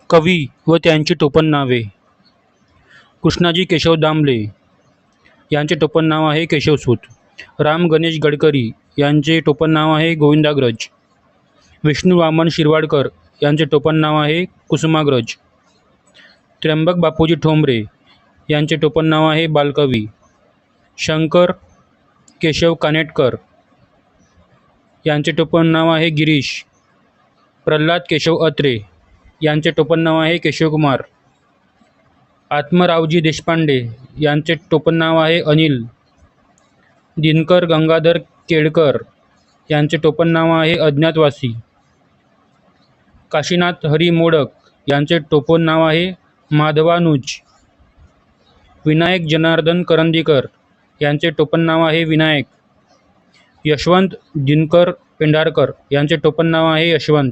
कवी व त्यांची टोपणनावे. कृष्णाजी केशव दामले यांचे टोपणनाव आहे केशवसूत. राम गणेश गडकरी यांचे टोपणनाव आहे गोविंदाग्रज. विष्णू वामन शिरवाडकर यांचे टोपणनाव आहे कुसुमाग्रज. त्र्यंबक बापूजी ठोंबरे यांचे टोपणनाव आहे बालकवी. शंकर केशव कानेटकर यांचे टोपणनाव आहे गिरीश. प्रल्हाद केशव अत्रे यांचे टोपणनाव आहे केशवकुमार. आत्मारावजी देशपांडे यांचे टोपणनाव आहे अनिल. दिनकर गंगाधर केळकर यांचे टोपणनाव आहे अज्ञातवासी. काशीनाथ हरी मोडक यांचे टोपणनाव आहे माधवानुज. विनायक जनार्दन करंदीकर यांचे टोपणनाव आहे विनायक. यशवंत दिनकर पेंढारकर यांचे टोपणनाव आहे यशवंत.